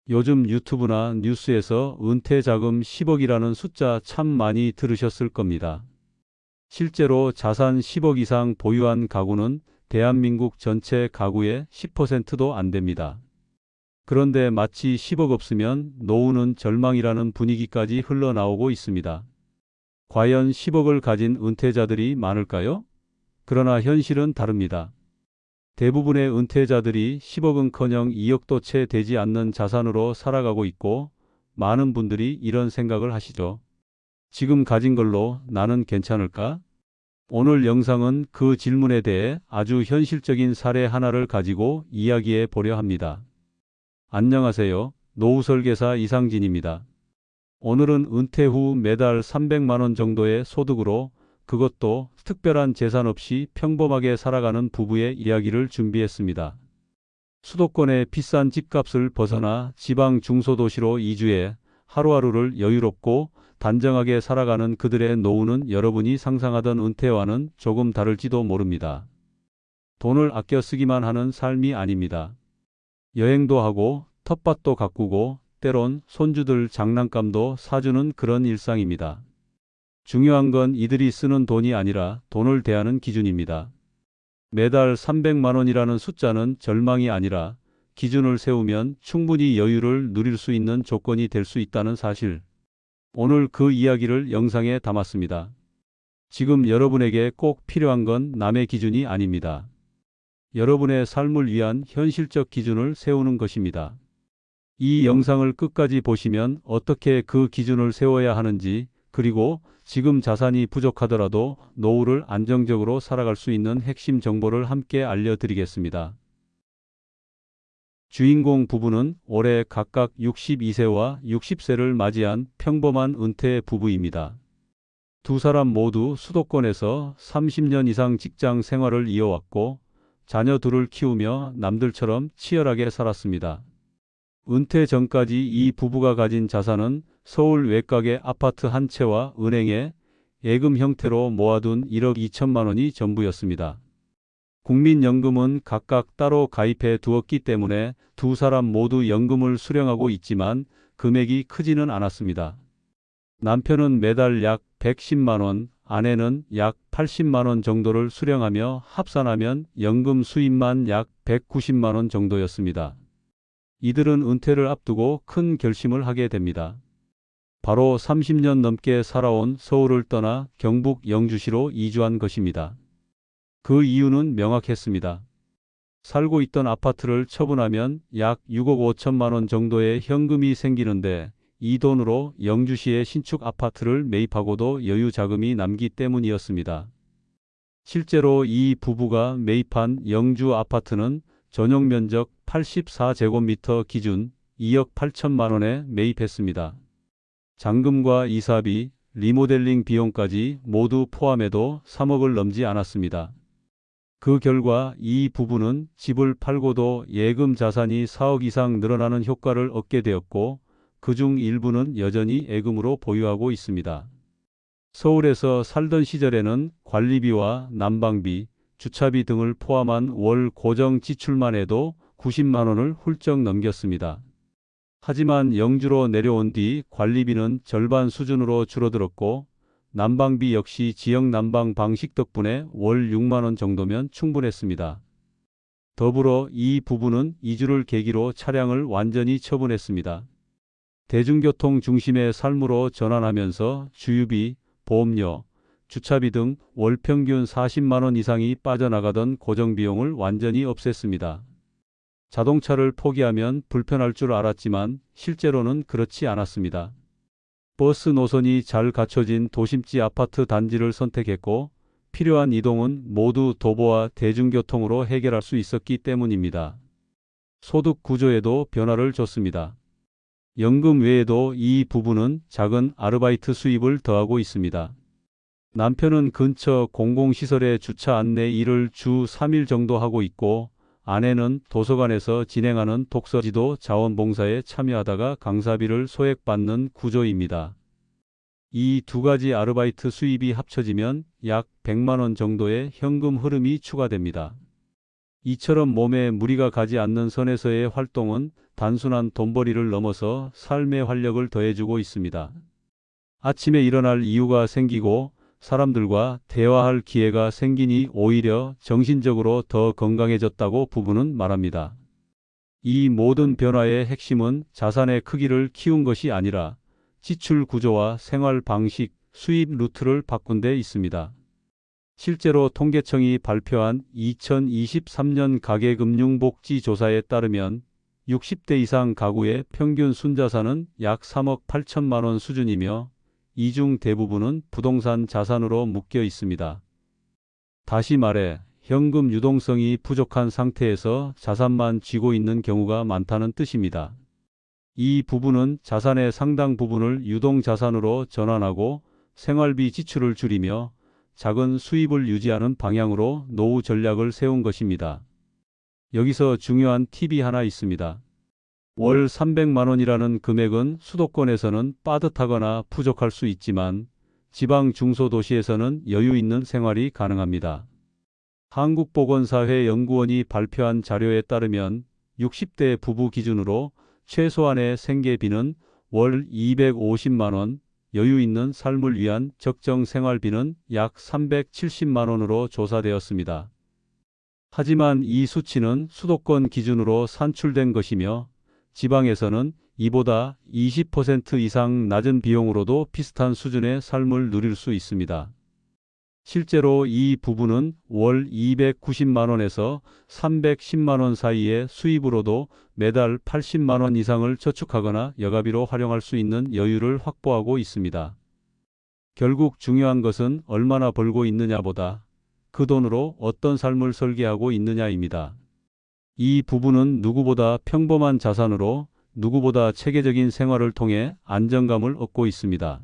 요즘 유튜브나 뉴스에서 은퇴 자금 10억이라는 숫자 참 많이 들으셨을 겁니다. 실제로 자산 10억 이상 보유한 가구는 대한민국 전체 가구의 10%도 안 됩니다. 그런데 마치 10억 없으면 노후는 절망이라는 분위기까지 흘러나오고 있습니다. 과연 10억을 가진 은퇴자들이 많을까요? 그러나 현실은 다릅니다. 대부분의 은퇴자들이 10억은커녕 2억도 채 되지 않는 자산으로 살아가고 있고, 많은 분들이 이런 생각을 하시죠. 지금 가진 걸로 나는 괜찮을까? 오늘 영상은 그 질문에 대해 아주 현실적인 사례 하나를 가지고 이야기해 보려 합니다. 안녕하세요. 노후설계사 이상진입니다. 오늘은 은퇴 후 매달 300만 원 정도의 소득으로, 그것도 특별한 재산 없이 평범하게 살아가는 부부의 이야기를 준비했습니다. 수도권의 비싼 집값을 벗어나 지방 중소도시로 이주해 하루하루를 여유롭고 단정하게 살아가는 그들의 노후는 여러분이 상상하던 은퇴와는 조금 다를지도 모릅니다. 돈을 아껴 쓰기만 하는 삶이 아닙니다. 여행도 하고 텃밭도 가꾸고 때론 손주들 장난감도 사주는 그런 일상입니다. 중요한 건 이들이 쓰는 돈이 아니라 돈을 대하는 기준입니다. 매달 300만 원이라는 숫자는 절망이 아니라 기준을 세우면 충분히 여유를 누릴 수 있는 조건이 될 수 있다는 사실. 오늘 그 이야기를 영상에 담았습니다. 지금 여러분에게 꼭 필요한 건 남의 기준이 아닙니다. 여러분의 삶을 위한 현실적 기준을 세우는 것입니다. 이 영상을 끝까지 보시면 어떻게 그 기준을 세워야 하는지, 그리고 지금 자산이 부족하더라도 노후를 안정적으로 살아갈 수 있는 핵심 정보를 함께 알려드리겠습니다. 주인공 부부는 올해 각각 62세와 60세를 맞이한 평범한 은퇴 부부입니다. 두 사람 모두 수도권에서 30년 이상 직장 생활을 이어왔고, 자녀 둘을 키우며 남들처럼 치열하게 살았습니다. 은퇴 전까지 이 부부가 가진 자산은 서울 외곽의 아파트 한 채와 은행에 예금 형태로 모아둔 1억 2천만 원이 전부였습니다. 국민연금은 각각 따로 가입해 두었기 때문에 두 사람 모두 연금을 수령하고 있지만 금액이 크지는 않았습니다. 남편은 매달 약 110만 원, 아내는 약 80만 원 정도를 수령하며 합산하면 연금 수입만 약 190만 원 정도였습니다. 이들은 은퇴를 앞두고 큰 결심을 하게 됩니다. 바로 30년 넘게 살아온 서울을 떠나 경북 영주시로 이주한 것입니다. 그 이유는 명확했습니다. 살고 있던 아파트를 처분하면 약 6억 5천만 원 정도의 현금이 생기는데, 이 돈으로 영주시의 신축 아파트를 매입하고도 여유 자금이 남기 때문이었습니다. 실제로 이 부부가 매입한 영주 아파트는 전용 면적 84제곱미터 기준 2억 8천만 원에 매입했습니다. 잔금과 이사비, 리모델링 비용까지 모두 포함해도 3억을 넘지 않았습니다. 그 결과 이 부부는 집을 팔고도 예금 자산이 4억 이상 늘어나는 효과를 얻게 되었고, 그중 일부는 여전히 예금으로 보유하고 있습니다. 서울에서 살던 시절에는 관리비와 난방비, 주차비 등을 포함한 월 고정 지출만 해도 90만 원을 훌쩍 넘겼습니다. 하지만 영주로 내려온 뒤 관리비는 절반 수준으로 줄어들었고, 난방비 역시 지역 난방 방식 덕분에 월 6만 원 정도면 충분했습니다. 더불어 이 부부는 이주를 계기로 차량을 완전히 처분했습니다. 대중교통 중심의 삶으로 전환하면서 주유비, 보험료, 주차비 등 월 평균 40만 원 이상이 빠져나가던 고정비용을 완전히 없앴습니다. 자동차를 포기하면 불편할 줄 알았지만 실제로는 그렇지 않았습니다. 버스 노선이 잘 갖춰진 도심지 아파트 단지를 선택했고, 필요한 이동은 모두 도보와 대중교통으로 해결할 수 있었기 때문입니다. 소득 구조에도 변화를 줬습니다. 연금 외에도 이 부부는 작은 아르바이트 수입을 더하고 있습니다. 남편은 근처 공공시설의 주차 안내 일을 주 3일 정도 하고 있고, 아내는 도서관에서 진행하는 독서지도 자원봉사에 참여하다가 강사비를 소액받는 구조입니다. 이 두 가지 아르바이트 수입이 합쳐지면 약 100만 원 정도의 현금 흐름이 추가됩니다. 이처럼 몸에 무리가 가지 않는 선에서의 활동은 단순한 돈벌이를 넘어서 삶의 활력을 더해주고 있습니다. 아침에 일어날 이유가 생기고 사람들과 대화할 기회가 생기니 오히려 정신적으로 더 건강해졌다고 부부는 말합니다. 이 모든 변화의 핵심은 자산의 크기를 키운 것이 아니라 지출 구조와 생활 방식, 수입 루트를 바꾼 데 있습니다. 실제로 통계청이 발표한 2023년 가계금융복지조사에 따르면 60대 이상 가구의 평균 순자산은 약 3억 8천만 원 수준이며 이 중 대부분은 부동산 자산으로 묶여 있습니다. 다시 말해 현금 유동성이 부족한 상태에서 자산만 쥐고 있는 경우가 많다는 뜻입니다. 이 부분은 자산의 상당 부분을 유동자산으로 전환하고 생활비 지출을 줄이며 작은 수입을 유지하는 방향으로 노후 전략을 세운 것입니다. 여기서 중요한 팁이 하나 있습니다. 월 300만 원이라는 금액은 수도권에서는 빠듯하거나 부족할 수 있지만 지방 중소도시에서는 여유 있는 생활이 가능합니다. 한국보건사회연구원이 발표한 자료에 따르면 60대 부부 기준으로 최소한의 생계비는 월 250만 원, 여유 있는 삶을 위한 적정 생활비는 약 370만 원으로 조사되었습니다. 하지만 이 수치는 수도권 기준으로 산출된 것이며 지방에서는 이보다 20% 이상 낮은 비용으로도 비슷한 수준의 삶을 누릴 수 있습니다. 실제로 이 부부는 월 290만 원에서 310만 원 사이의 수입으로도 매달 80만 원 이상을 저축하거나 여가비로 활용할 수 있는 여유를 확보하고 있습니다. 결국 중요한 것은 얼마나 벌고 있느냐보다 그 돈으로 어떤 삶을 설계하고 있느냐입니다. 이 부부는 누구보다 평범한 자산으로 누구보다 체계적인 생활을 통해 안정감을 얻고 있습니다.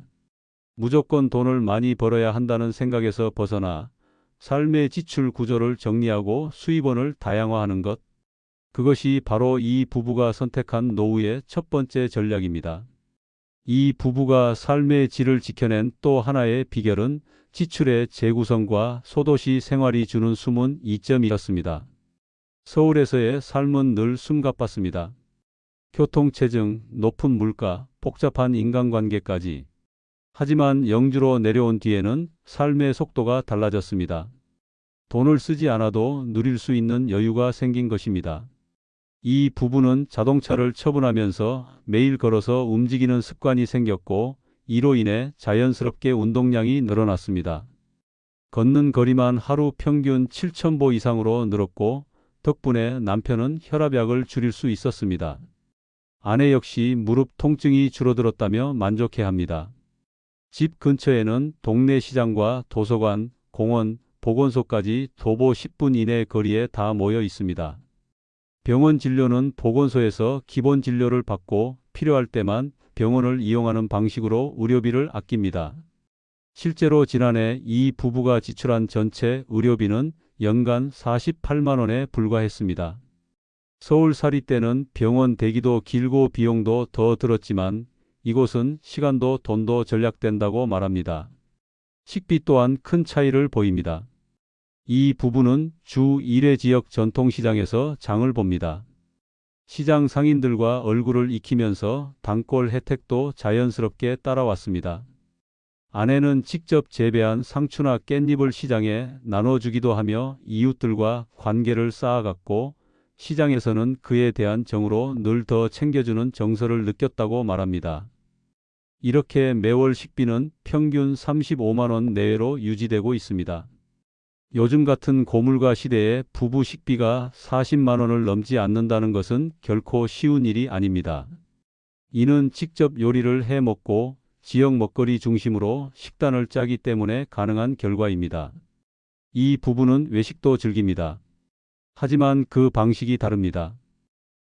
무조건 돈을 많이 벌어야 한다는 생각에서 벗어나 삶의 지출 구조를 정리하고 수입원을 다양화하는 것. 그것이 바로 이 부부가 선택한 노후의 첫 번째 전략입니다. 이 부부가 삶의 질을 지켜낸 또 하나의 비결은 지출의 재구성과 소도시 생활이 주는 숨은 이점이었습니다. 서울에서의 삶은 늘 숨가빴습니다. 교통체증, 높은 물가, 복잡한 인간관계까지. 하지만 영주로 내려온 뒤에는 삶의 속도가 달라졌습니다. 돈을 쓰지 않아도 누릴 수 있는 여유가 생긴 것입니다. 이 부부는 자동차를 처분하면서 매일 걸어서 움직이는 습관이 생겼고 이로 인해 자연스럽게 운동량이 늘어났습니다. 걷는 거리만 하루 평균 7,000보 이상으로 늘었고 덕분에 남편은 혈압약을 줄일 수 있었습니다. 아내 역시 무릎 통증이 줄어들었다며 만족해합니다. 집 근처에는 동네 시장과 도서관, 공원, 보건소까지 도보 10분 이내 거리에 다 모여 있습니다. 병원 진료는 보건소에서 기본 진료를 받고 필요할 때만 병원을 이용하는 방식으로 의료비를 아낍니다. 실제로 지난해 이 부부가 지출한 전체 의료비는 연간 48만 원에 불과했습니다. 서울살이 때는 병원 대기도 길고 비용도 더 들었지만 이곳은 시간도 돈도 절약된다고 말합니다. 식비 또한 큰 차이를 보입니다. 이 부부는 주 1회 지역 전통시장에서 장을 봅니다. 시장 상인들과 얼굴을 익히면서 단골 혜택도 자연스럽게 따라왔습니다. 아내는 직접 재배한 상추나 깻잎을 시장에 나눠주기도 하며 이웃들과 관계를 쌓아갔고 시장에서는 그에 대한 정으로 늘 더 챙겨주는 정서를 느꼈다고 말합니다. 이렇게 매월 식비는 평균 35만 원 내외로 유지되고 있습니다. 요즘 같은 고물가 시대에 부부 식비가 40만 원을 넘지 않는다는 것은 결코 쉬운 일이 아닙니다. 이는 직접 요리를 해 먹고 지역 먹거리 중심으로 식단을 짜기 때문에 가능한 결과입니다. 이 부부는 외식도 즐깁니다. 하지만 그 방식이 다릅니다.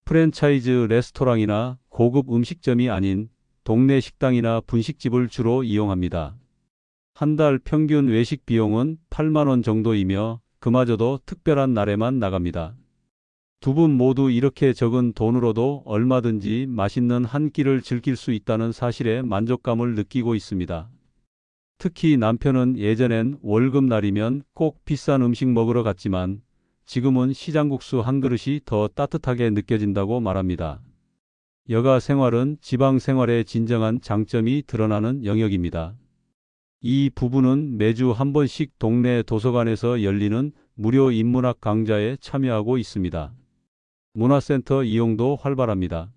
프랜차이즈 레스토랑이나 고급 음식점이 아닌 동네 식당이나 분식집을 주로 이용합니다. 한 달 평균 외식 비용은 8만 원 정도이며 그마저도 특별한 날에만 나갑니다. 두 분 모두 이렇게 적은 돈으로도 얼마든지 맛있는 한 끼를 즐길 수 있다는 사실에 만족감을 느끼고 있습니다. 특히 남편은 예전엔 월급날이면 꼭 비싼 음식 먹으러 갔지만 지금은 시장국수 한 그릇이 더 따뜻하게 느껴진다고 말합니다. 여가 생활은 지방 생활의 진정한 장점이 드러나는 영역입니다. 이 부부는 매주 한 번씩 동네 도서관에서 열리는 무료 인문학 강좌에 참여하고 있습니다. 문화센터 이용도 활발합니다.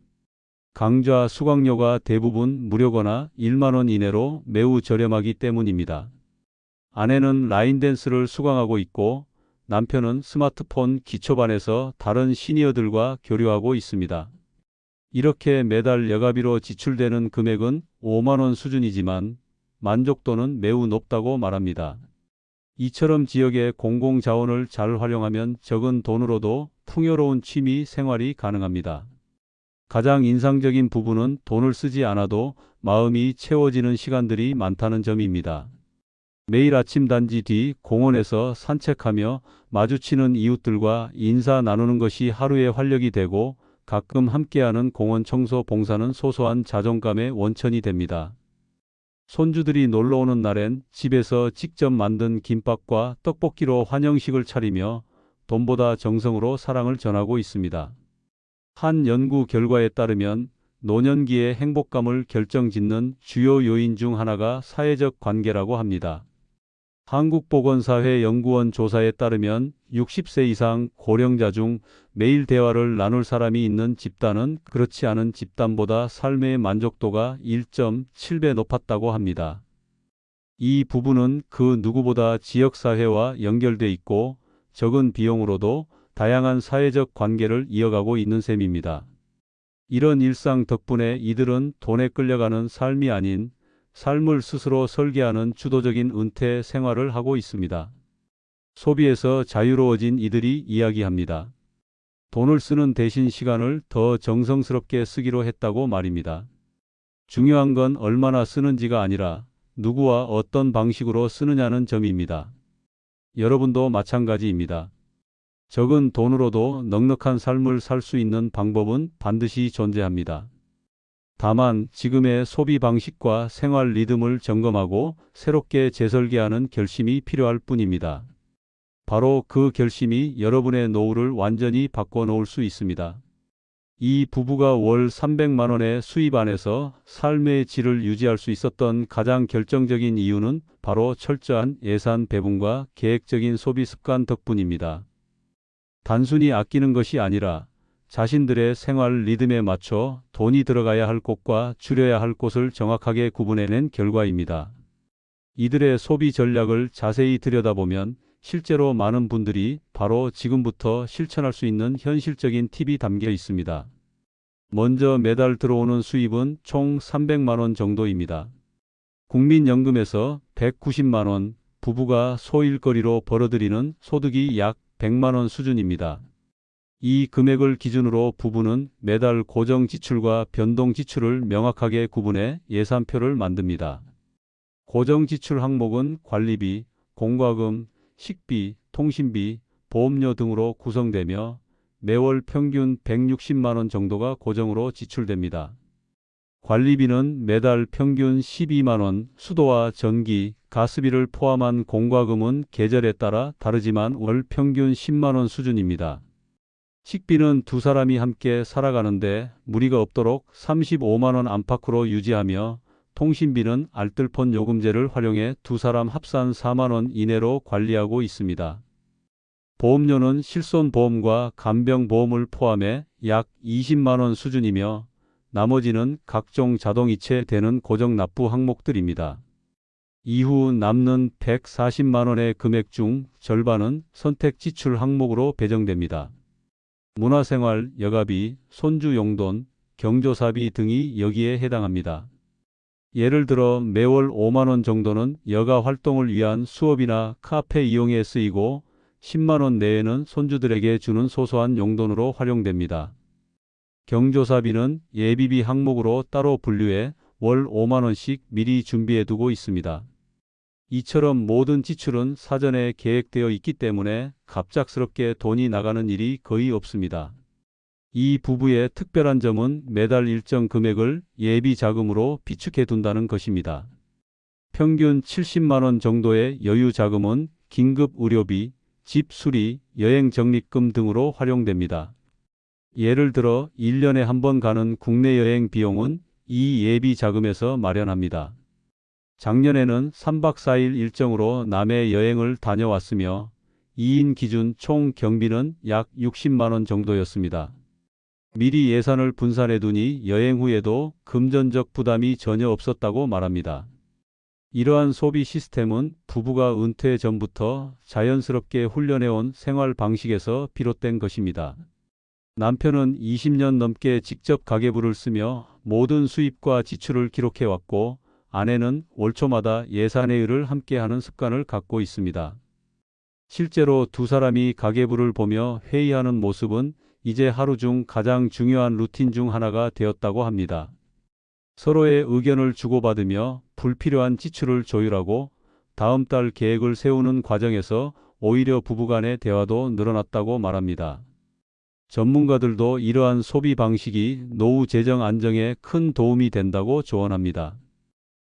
강좌 수강료가 대부분 무료거나 1만 원 이내로 매우 저렴하기 때문입니다. 아내는 라인 댄스를 수강하고 있고 남편은 스마트폰 기초반에서 다른 시니어들과 교류하고 있습니다. 이렇게 매달 여가비로 지출되는 금액은 5만 원 수준이지만 만족도는 매우 높다고 말합니다. 이처럼 지역의 공공자원을 잘 활용하면 적은 돈으로도 풍요로운 취미 생활이 가능합니다. 가장 인상적인 부분은 돈을 쓰지 않아도 마음이 채워지는 시간들이 많다는 점입니다. 매일 아침 단지 뒤 공원에서 산책하며 마주치는 이웃들과 인사 나누는 것이 하루의 활력이 되고 가끔 함께하는 공원 청소 봉사는 소소한 자존감의 원천이 됩니다. 손주들이 놀러오는 날엔 집에서 직접 만든 김밥과 떡볶이로 환영식을 차리며 돈보다 정성으로 사랑을 전하고 있습니다. 한 연구 결과에 따르면 노년기의 행복감을 결정짓는 주요 요인 중 하나가 사회적 관계라고 합니다. 한국보건사회연구원 조사에 따르면 60세 이상 고령자 중 매일 대화를 나눌 사람이 있는 집단은 그렇지 않은 집단보다 삶의 만족도가 1.7배 높았다고 합니다. 이 부분은 그 누구보다 지역사회와 연결돼 있고 적은 비용으로도 다양한 사회적 관계를 이어가고 있는 셈입니다. 이런 일상 덕분에 이들은 돈에 끌려가는 삶이 아닌 삶을 스스로 설계하는 주도적인 은퇴 생활을 하고 있습니다. 소비에서 자유로워진 이들이 이야기합니다. 돈을 쓰는 대신 시간을 더 정성스럽게 쓰기로 했다고 말입니다. 중요한 건 얼마나 쓰는지가 아니라 누구와 어떤 방식으로 쓰느냐는 점입니다. 여러분도 마찬가지입니다. 적은 돈으로도 넉넉한 삶을 살 수 있는 방법은 반드시 존재합니다. 다만 지금의 소비 방식과 생활 리듬을 점검하고 새롭게 재설계하는 결심이 필요할 뿐입니다. 바로 그 결심이 여러분의 노후를 완전히 바꿔놓을 수 있습니다. 이 부부가 월 300만 원의 수입 안에서 삶의 질을 유지할 수 있었던 가장 결정적인 이유는 바로 철저한 예산 배분과 계획적인 소비 습관 덕분입니다. 단순히 아끼는 것이 아니라 자신들의 생활 리듬에 맞춰 돈이 들어가야 할 곳과 줄여야 할 곳을 정확하게 구분해낸 결과입니다. 이들의 소비 전략을 자세히 들여다보면 실제로 많은 분들이 바로 지금부터 실천할 수 있는 현실적인 팁이 담겨 있습니다. 먼저 매달 들어오는 수입은 총 300만 원 정도입니다. 국민연금에서 190만 원, 부부가 소일거리로 벌어들이는 소득이 약 100만 원 수준입니다. 이 금액을 기준으로 부부는 매달 고정 지출과 변동 지출을 명확하게 구분해 예산표를 만듭니다. 고정 지출 항목은 관리비, 공과금, 식비, 통신비, 보험료 등으로 구성되며 매월 평균 160만 원 정도가 고정으로 지출됩니다. 관리비는 매달 평균 12만 원, 수도와 전기, 가스비를 포함한 공과금은 계절에 따라 다르지만 월 평균 10만 원 수준입니다. 식비는 두 사람이 함께 살아가는데 무리가 없도록 35만 원 안팎으로 유지하며 통신비는 알뜰폰 요금제를 활용해 두 사람 합산 4만 원 이내로 관리하고 있습니다. 보험료는 실손보험과 간병보험을 포함해 약 20만 원 수준이며 나머지는 각종 자동이체 되는 고정 납부 항목들입니다. 이후 남는 140만 원의 금액 중 절반은 선택 지출 항목으로 배정됩니다. 문화생활, 여가비, 손주 용돈, 경조사비 등이 여기에 해당합니다. 예를 들어 매월 5만 원 정도는 여가 활동을 위한 수업이나 카페 이용에 쓰이고 10만 원 내에는 손주들에게 주는 소소한 용돈으로 활용됩니다. 경조사비는 예비비 항목으로 따로 분류해 월 5만 원씩 미리 준비해 두고 있습니다. 이처럼 모든 지출은 사전에 계획되어 있기 때문에 갑작스럽게 돈이 나가는 일이 거의 없습니다. 이 부부의 특별한 점은 매달 일정 금액을 예비 자금으로 비축해 둔다는 것입니다. 평균 70만 원 정도의 여유 자금은 긴급 의료비, 집 수리, 여행 적립금 등으로 활용됩니다. 예를 들어 1년에 한 번 가는 국내 여행 비용은 이 예비 자금에서 마련합니다. 작년에는 3박 4일 일정으로 남해 여행을 다녀왔으며 2인 기준 총 경비는 약 60만 원 정도였습니다. 미리 예산을 분산해 두니 여행 후에도 금전적 부담이 전혀 없었다고 말합니다. 이러한 소비 시스템은 부부가 은퇴 전부터 자연스럽게 훈련해온 생활 방식에서 비롯된 것입니다. 남편은 20년 넘게 직접 가계부를 쓰며 모든 수입과 지출을 기록해왔고, 아내는 월 초마다 예산회의를 함께하는 습관을 갖고 있습니다. 실제로 두 사람이 가계부를 보며 회의하는 모습은 이제 하루 중 가장 중요한 루틴 중 하나가 되었다고 합니다. 서로의 의견을 주고받으며 불필요한 지출을 조율하고 다음 달 계획을 세우는 과정에서 오히려 부부간의 대화도 늘어났다고 말합니다. 전문가들도 이러한 소비 방식이 노후 재정 안정에 큰 도움이 된다고 조언합니다.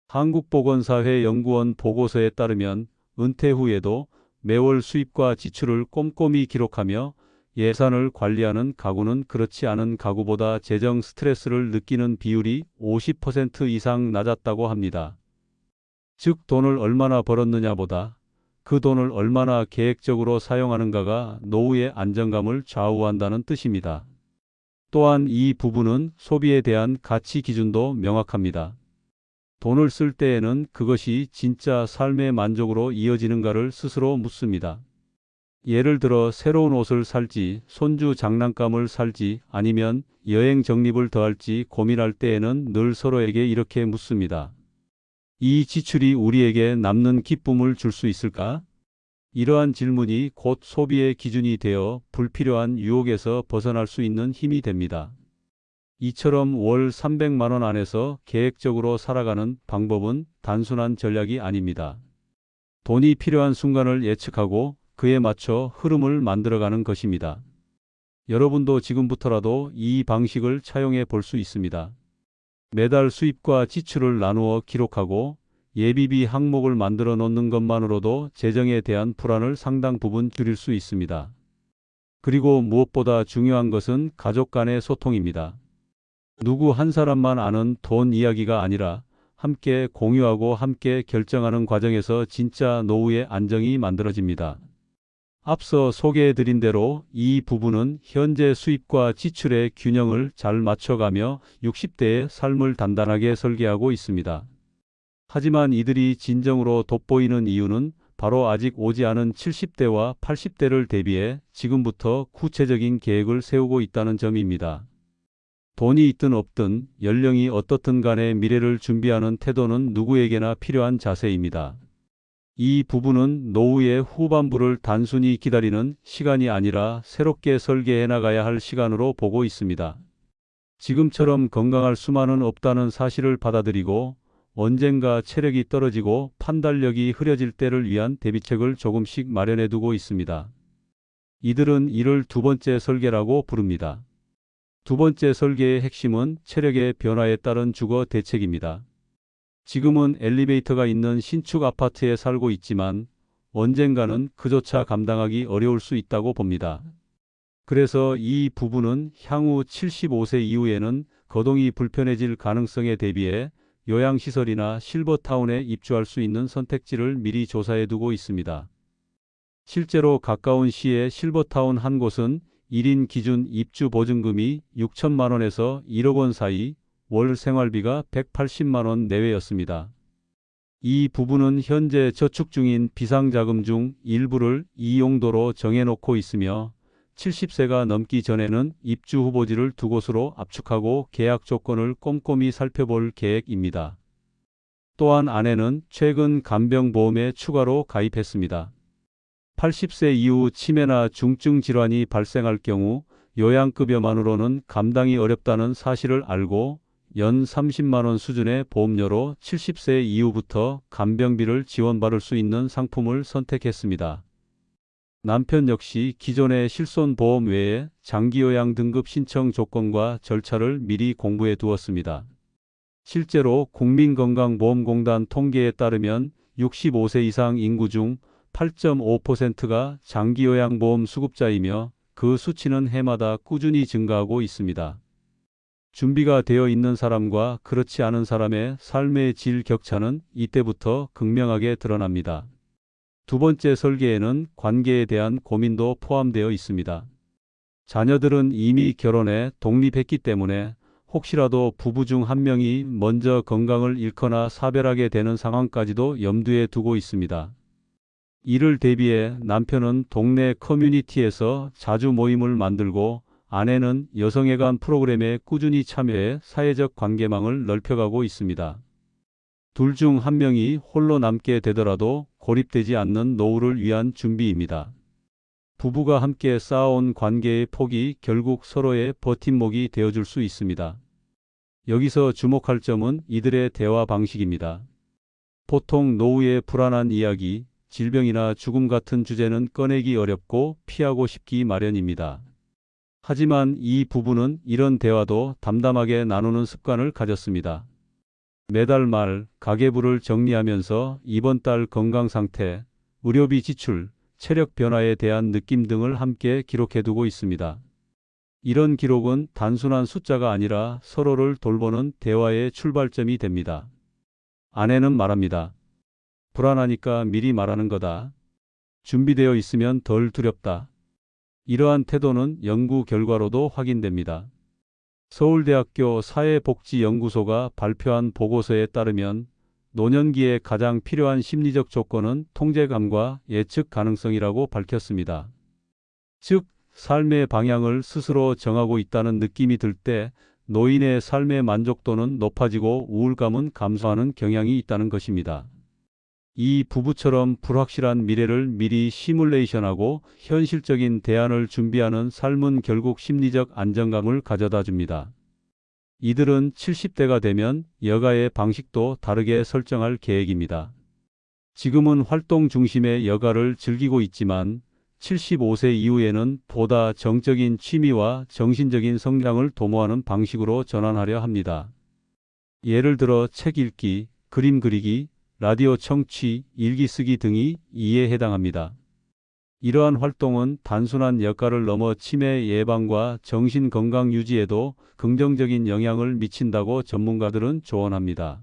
한국보건사회연구원 보고서에 따르면 은퇴 후에도 매월 수입과 지출을 꼼꼼히 기록하며 예산을 관리하는 가구는 그렇지 않은 가구보다 재정 스트레스를 느끼는 비율이 50% 이상 낮았다고 합니다. 즉, 돈을 얼마나 벌었느냐보다 그 돈을 얼마나 계획적으로 사용하는가가 노후의 안정감을 좌우한다는 뜻입니다. 또한 이 부부는 소비에 대한 가치 기준도 명확합니다. 돈을 쓸 때에는 그것이 진짜 삶의 만족으로 이어지는가를 스스로 묻습니다. 예를 들어 새로운 옷을 살지, 손주 장난감을 살지, 아니면 여행 적립을 더할지 고민할 때에는 늘 서로에게 이렇게 묻습니다. 이 지출이 우리에게 남는 기쁨을 줄 수 있을까? 이러한 질문이 곧 소비의 기준이 되어 불필요한 유혹에서 벗어날 수 있는 힘이 됩니다. 이처럼 월 300만 원 안에서 계획적으로 살아가는 방법은 단순한 전략이 아닙니다. 돈이 필요한 순간을 예측하고 그에 맞춰 흐름을 만들어가는 것입니다. 여러분도 지금부터라도 이 방식을 차용해 볼 수 있습니다. 매달 수입과 지출을 나누어 기록하고 예비비 항목을 만들어 놓는 것만으로도 재정에 대한 불안을 상당 부분 줄일 수 있습니다. 그리고 무엇보다 중요한 것은 가족 간의 소통입니다. 누구 한 사람만 아는 돈 이야기가 아니라 함께 공유하고 함께 결정하는 과정에서 진짜 노후의 안정이 만들어집니다. 앞서 소개해드린 대로 이 부부는 현재 수입과 지출의 균형을 잘 맞춰가며 60대의 삶을 단단하게 설계하고 있습니다. 하지만 이들이 진정으로 돋보이는 이유는 바로 아직 오지 않은 70대와 80대를 대비해 지금부터 구체적인 계획을 세우고 있다는 점입니다. 돈이 있든 없든 연령이 어떻든 간에 미래를 준비하는 태도는 누구에게나 필요한 자세입니다. 이 부부는 노후의 후반부를 단순히 기다리는 시간이 아니라 새롭게 설계해 나가야 할 시간으로 보고 있습니다. 지금처럼 건강할 수만은 없다는 사실을 받아들이고 언젠가 체력이 떨어지고 판단력이 흐려질 때를 위한 대비책을 조금씩 마련해 두고 있습니다. 이들은 이를 두 번째 설계라고 부릅니다. 두 번째 설계의 핵심은 체력의 변화에 따른 주거 대책입니다. 지금은 엘리베이터가 있는 신축 아파트에 살고 있지만 언젠가는 그조차 감당하기 어려울 수 있다고 봅니다. 그래서 이 부부는 향후 75세 이후에는 거동이 불편해질 가능성에 대비해 요양시설이나 실버타운에 입주할 수 있는 선택지를 미리 조사해 두고 있습니다. 실제로 가까운 시의 실버타운 한 곳은 1인 기준 입주 보증금이 6천만 원에서 1억 원 사이, 월 생활비가 180만 원 내외였습니다. 이 부부는 현재 저축 중인 비상자금 중 일부를 이 용도로 정해놓고 있으며 70세가 넘기 전에는 입주 후보지를 두 곳으로 압축하고 계약 조건을 꼼꼼히 살펴볼 계획입니다. 또한 아내는 최근 간병보험에 추가로 가입했습니다. 80세 이후 치매나 중증 질환이 발생할 경우 요양급여만으로는 감당이 어렵다는 사실을 알고 연 30만 원 수준의 보험료로 70세 이후부터 간병비를 지원받을 수 있는 상품을 선택했습니다. 남편 역시 기존의 실손보험 외에 장기요양 등급 신청 조건과 절차를 미리 공부해 두었습니다. 실제로 국민건강보험공단 통계에 따르면 65세 이상 인구 중 8.5%가 장기요양보험 수급자이며 그 수치는 해마다 꾸준히 증가하고 있습니다. 준비가 되어 있는 사람과 그렇지 않은 사람의 삶의 질 격차는 이때부터 극명하게 드러납니다. 두 번째 설계에는 관계에 대한 고민도 포함되어 있습니다. 자녀들은 이미 결혼해 독립했기 때문에 혹시라도 부부 중 한 명이 먼저 건강을 잃거나 사별하게 되는 상황까지도 염두에 두고 있습니다. 이를 대비해 남편은 동네 커뮤니티에서 자주 모임을 만들고 아내는 여성애관 프로그램에 꾸준히 참여해 사회적 관계망을 넓혀가고 있습니다. 둘 중 한 명이 홀로 남게 되더라도 고립되지 않는 노후를 위한 준비입니다. 부부가 함께 쌓아온 관계의 폭이 결국 서로의 버팀목이 되어줄 수 있습니다. 여기서 주목할 점은 이들의 대화 방식입니다. 보통 노후의 불안한 이야기, 질병이나 죽음 같은 주제는 꺼내기 어렵고 피하고 싶기 마련입니다. 하지만 이 부부는 이런 대화도 담담하게 나누는 습관을 가졌습니다. 매달 말 가계부를 정리하면서 이번 달 건강 상태, 의료비 지출, 체력 변화에 대한 느낌 등을 함께 기록해두고 있습니다. 이런 기록은 단순한 숫자가 아니라 서로를 돌보는 대화의 출발점이 됩니다. 아내는 말합니다. 불안하니까 미리 말하는 거다. 준비되어 있으면 덜 두렵다. 이러한 태도는 연구 결과로도 확인됩니다. 서울대학교 사회복지연구소가 발표한 보고서에 따르면 노년기에 가장 필요한 심리적 조건은 통제감과 예측 가능성이라고 밝혔습니다. 즉, 삶의 방향을 스스로 정하고 있다는 느낌이 들 때 노인의 삶의 만족도는 높아지고 우울감은 감소하는 경향이 있다는 것입니다. 이 부부처럼 불확실한 미래를 미리 시뮬레이션하고 현실적인 대안을 준비하는 삶은 결국 심리적 안정감을 가져다 줍니다. 이들은 70대가 되면 여가의 방식도 다르게 설정할 계획입니다. 지금은 활동 중심의 여가를 즐기고 있지만 75세 이후에는 보다 정적인 취미와 정신적인 성장을 도모하는 방식으로 전환하려 합니다. 예를 들어 책 읽기, 그림 그리기, 라디오 청취, 일기 쓰기 등이 이에 해당합니다. 이러한 활동은 단순한 여가를 넘어 치매 예방과 정신 건강 유지에도 긍정적인 영향을 미친다고 전문가들은 조언합니다.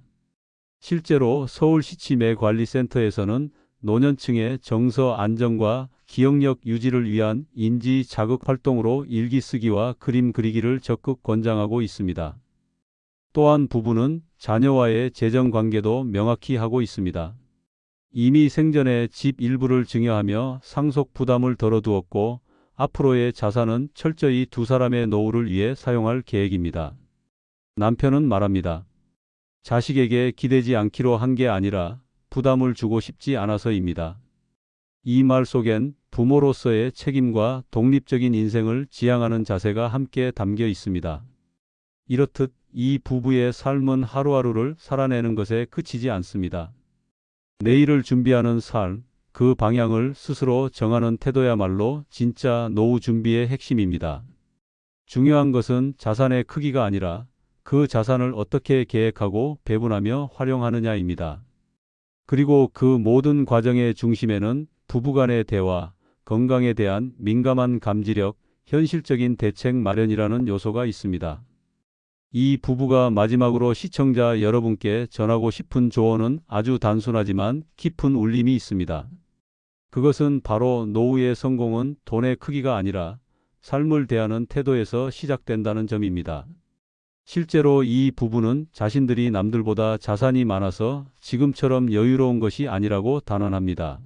실제로 서울시치매관리센터에서는 노년층의 정서 안정과 기억력 유지를 위한 인지 자극 활동으로 일기 쓰기와 그림 그리기를 적극 권장하고 있습니다. 또한 부부는 자녀와의 재정 관계도 명확히 하고 있습니다. 이미 생전에 집 일부를 증여하며 상속 부담을 덜어두었고 앞으로의 자산은 철저히 두 사람의 노후를 위해 사용할 계획입니다. 남편은 말합니다. 자식에게 기대지 않기로 한 게 아니라 부담을 주고 싶지 않아서입니다. 이 말 속엔 부모로서의 책임과 독립적인 인생을 지향하는 자세가 함께 담겨 있습니다. 이렇듯 이 부부의 삶은 하루하루를 살아내는 것에 그치지 않습니다. 내일을 준비하는 삶, 그 방향을 스스로 정하는 태도야말로 진짜 노후 준비의 핵심입니다. 중요한 것은 자산의 크기가 아니라 그 자산을 어떻게 계획하고 배분하며 활용하느냐입니다. 그리고 그 모든 과정의 중심에는 부부간의 대화, 건강에 대한 민감한 감지력, 현실적인 대책 마련이라는 요소가 있습니다. 이 부부가 마지막으로 시청자 여러분께 전하고 싶은 조언은 아주 단순하지만 깊은 울림이 있습니다. 그것은 바로 노후의 성공은 돈의 크기가 아니라 삶을 대하는 태도에서 시작된다는 점입니다. 실제로 이 부부는 자신들이 남들보다 자산이 많아서 지금처럼 여유로운 것이 아니라고 단언합니다.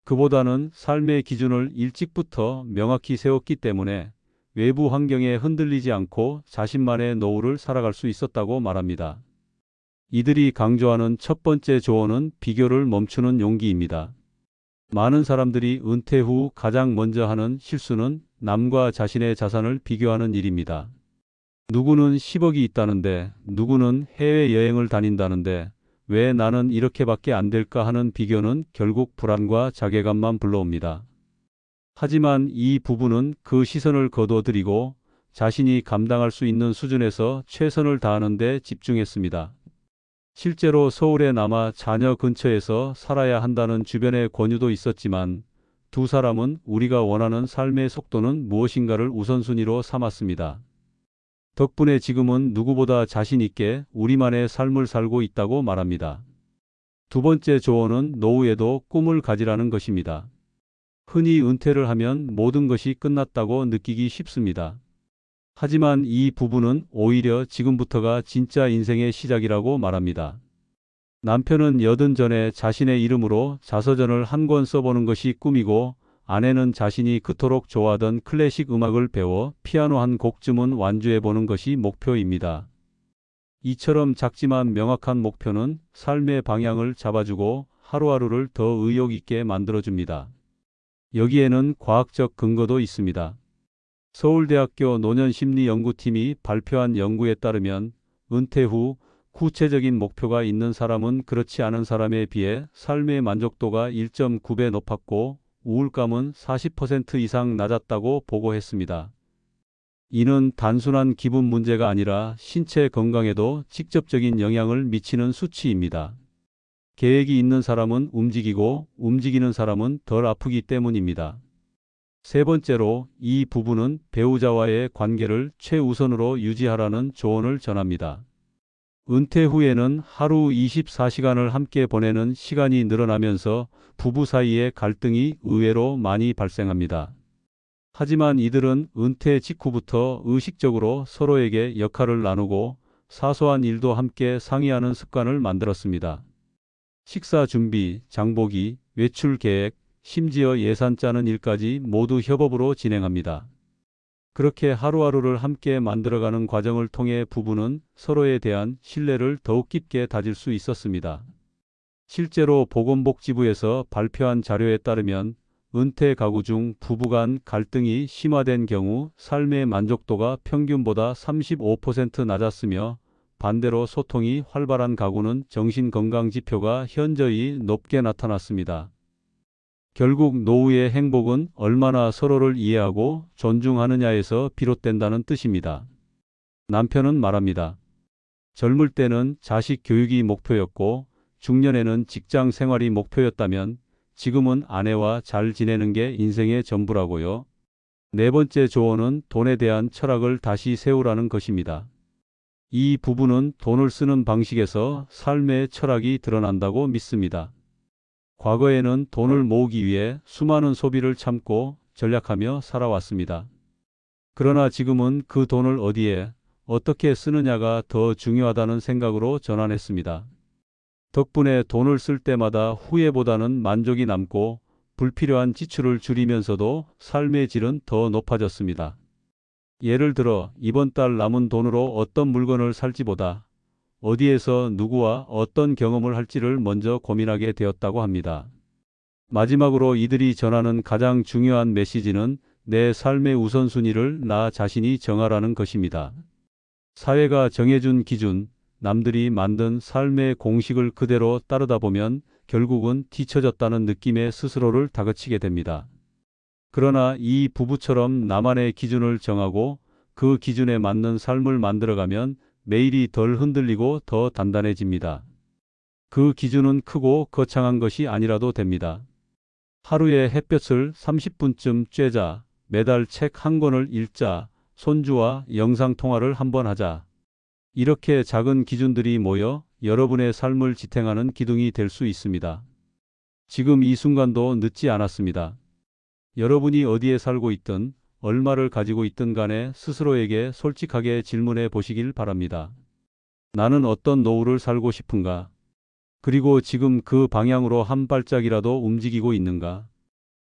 그보다는 삶의 기준을 일찍부터 명확히 세웠기 때문에 외부 환경에 흔들리지 않고 자신만의 노후를 살아갈 수 있었다고 말합니다. 이들이 강조하는 첫 번째 조언은 비교를 멈추는 용기입니다. 많은 사람들이 은퇴 후 가장 먼저 하는 실수는 남과 자신의 자산을 비교하는 일입니다. 누구는 10억이 있다는데, 누구는 해외여행을 다닌다는데 왜 나는 이렇게밖에 안 될까 하는 비교는 결국 불안과 자괴감만 불러옵니다. 하지만 이 부부는 그 시선을 거둬들이고 자신이 감당할 수 있는 수준에서 최선을 다하는 데 집중했습니다. 실제로 서울에 남아 자녀 근처에서 살아야 한다는 주변의 권유도 있었지만 두 사람은 우리가 원하는 삶의 속도는 무엇인가를 우선순위로 삼았습니다. 덕분에 지금은 누구보다 자신 있게 우리만의 삶을 살고 있다고 말합니다. 두 번째 조언은 노후에도 꿈을 가지라는 것입니다. 흔히 은퇴를 하면 모든 것이 끝났다고 느끼기 쉽습니다. 하지만 이 부부는 오히려 지금부터가 진짜 인생의 시작이라고 말합니다. 남편은 80 전에 자신의 이름으로 자서전을 한 권 써보는 것이 꿈이고, 아내는 자신이 그토록 좋아하던 클래식 음악을 배워 피아노 한 곡쯤은 완주해보는 것이 목표입니다. 이처럼 작지만 명확한 목표는 삶의 방향을 잡아주고 하루하루를 더 의욕 있게 만들어줍니다. 여기에는 과학적 근거도 있습니다. 서울대학교 노년심리연구팀이 발표한 연구에 따르면 은퇴 후 구체적인 목표가 있는 사람은 그렇지 않은 사람에 비해 삶의 만족도가 1.9배 높았고 우울감은 40% 이상 낮았다고 보고했습니다. 이는 단순한 기분 문제가 아니라 신체 건강에도 직접적인 영향을 미치는 수치입니다. 계획이 있는 사람은 움직이고 움직이는 사람은 덜 아프기 때문입니다. 세 번째로, 이 부부는 배우자와의 관계를 최우선으로 유지하라는 조언을 전합니다. 은퇴 후에는 하루 24시간을 함께 보내는 시간이 늘어나면서 부부 사이의 갈등이 의외로 많이 발생합니다. 하지만 이들은 은퇴 직후부터 의식적으로 서로에게 역할을 나누고 사소한 일도 함께 상의하는 습관을 만들었습니다. 식사 준비, 장보기, 외출 계획, 심지어 예산 짜는 일까지 모두 협업으로 진행합니다. 그렇게 하루하루를 함께 만들어가는 과정을 통해 부부는 서로에 대한 신뢰를 더욱 깊게 다질 수 있었습니다. 실제로 보건복지부에서 발표한 자료에 따르면 은퇴 가구 중 부부 간 갈등이 심화된 경우 삶의 만족도가 평균보다 35% 낮았으며, 반대로 소통이 활발한 가구는 정신건강 지표가 현저히 높게 나타났습니다. 결국 노후의 행복은 얼마나 서로를 이해하고 존중하느냐에서 비롯된다는 뜻입니다. 남편은 말합니다. 젊을 때는 자식 교육이 목표였고 중년에는 직장 생활이 목표였다면 지금은 아내와 잘 지내는 게 인생의 전부라고요. 네 번째 조언은 돈에 대한 철학을 다시 세우라는 것입니다. 이 부부는 돈을 쓰는 방식에서 삶의 철학이 드러난다고 믿습니다. 과거에는 돈을 모으기 위해 수많은 소비를 참고 전략하며 살아왔습니다. 그러나 지금은 그 돈을 어디에, 어떻게 쓰느냐가 더 중요하다는 생각으로 전환했습니다. 덕분에 돈을 쓸 때마다 후회보다는 만족이 남고 불필요한 지출을 줄이면서도 삶의 질은 더 높아졌습니다. 예를 들어 이번 달 남은 돈으로 어떤 물건을 살지보다 어디에서 누구와 어떤 경험을 할지를 먼저 고민하게 되었다고 합니다. 마지막으로 이들이 전하는 가장 중요한 메시지는 내 삶의 우선순위를 나 자신이 정하라는 것입니다. 사회가 정해준 기준, 남들이 만든 삶의 공식을 그대로 따르다 보면 결국은 뒤처졌다는 느낌에 스스로를 다그치게 됩니다. 그러나 이 부부처럼 나만의 기준을 정하고 그 기준에 맞는 삶을 만들어가면 매일이 덜 흔들리고 더 단단해집니다. 그 기준은 크고 거창한 것이 아니라도 됩니다. 하루에 햇볕을 30분쯤 쬐자, 매달 책 한 권을 읽자, 손주와 영상통화를 한번 하자. 이렇게 작은 기준들이 모여 여러분의 삶을 지탱하는 기둥이 될 수 있습니다. 지금 이 순간도 늦지 않았습니다. 여러분이 어디에 살고 있든 얼마를 가지고 있든 간에 스스로에게 솔직하게 질문해 보시길 바랍니다. 나는 어떤 노후를 살고 싶은가? 그리고 지금 그 방향으로 한 발짝이라도 움직이고 있는가?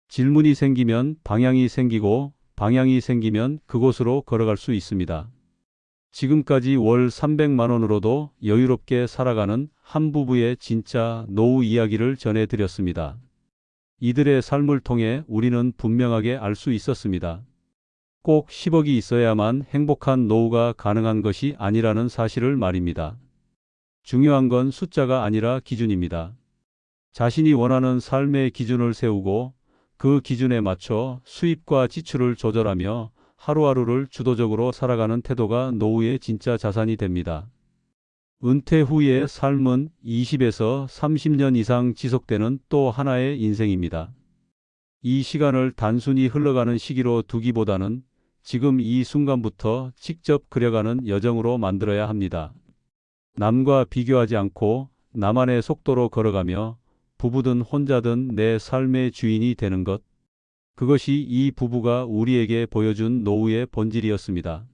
질문이 생기면 방향이 생기고 방향이 생기면 그곳으로 걸어갈 수 있습니다. 지금까지 월 300만 원으로도 여유롭게 살아가는 한 부부의 진짜 노후 이야기를 전해드렸습니다. 이들의 삶을 통해 우리는 분명하게 알 수 있었습니다. 꼭 10억이 있어야만 행복한 노후가 가능한 것이 아니라는 사실을 말입니다. 중요한 건 숫자가 아니라 기준입니다. 자신이 원하는 삶의 기준을 세우고 그 기준에 맞춰 수입과 지출을 조절하며 하루하루를 주도적으로 살아가는 태도가 노후의 진짜 자산이 됩니다. 은퇴 후의 삶은 20에서 30년 이상 지속되는 또 하나의 인생입니다. 이 시간을 단순히 흘러가는 시기로 두기보다는 지금 이 순간부터 직접 그려가는 여정으로 만들어야 합니다. 남과 비교하지 않고 나만의 속도로 걸어가며 부부든 혼자든 내 삶의 주인이 되는 것. 그것이 이 부부가 우리에게 보여준 노후의 본질이었습니다.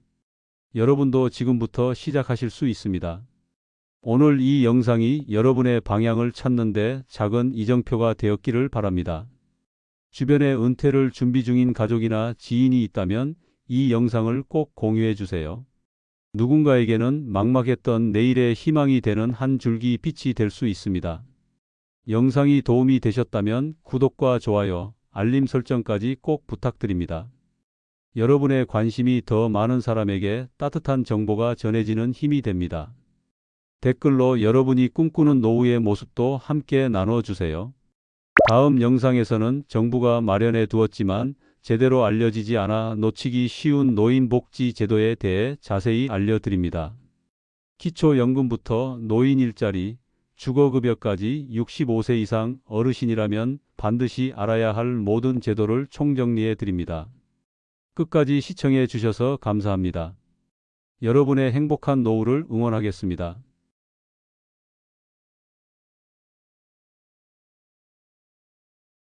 여러분도 지금부터 시작하실 수 있습니다. 오늘 이 영상이 여러분의 방향을 찾는데 작은 이정표가 되었기를 바랍니다. 주변에 은퇴를 준비 중인 가족이나 지인이 있다면 이 영상을 꼭 공유해 주세요. 누군가에게는 막막했던 내일의 희망이 되는 한 줄기 빛이 될 수 있습니다. 영상이 도움이 되셨다면 구독과 좋아요, 알림 설정까지 꼭 부탁드립니다. 여러분의 관심이 더 많은 사람에게 따뜻한 정보가 전해지는 힘이 됩니다. 댓글로 여러분이 꿈꾸는 노후의 모습도 함께 나눠주세요. 다음 영상에서는 정부가 마련해 두었지만 제대로 알려지지 않아 놓치기 쉬운 노인복지 제도에 대해 자세히 알려드립니다. 기초연금부터 노인 일자리, 주거급여까지 65세 이상 어르신이라면 반드시 알아야 할 모든 제도를 총정리해 드립니다. 끝까지 시청해 주셔서 감사합니다. 여러분의 행복한 노후를 응원하겠습니다.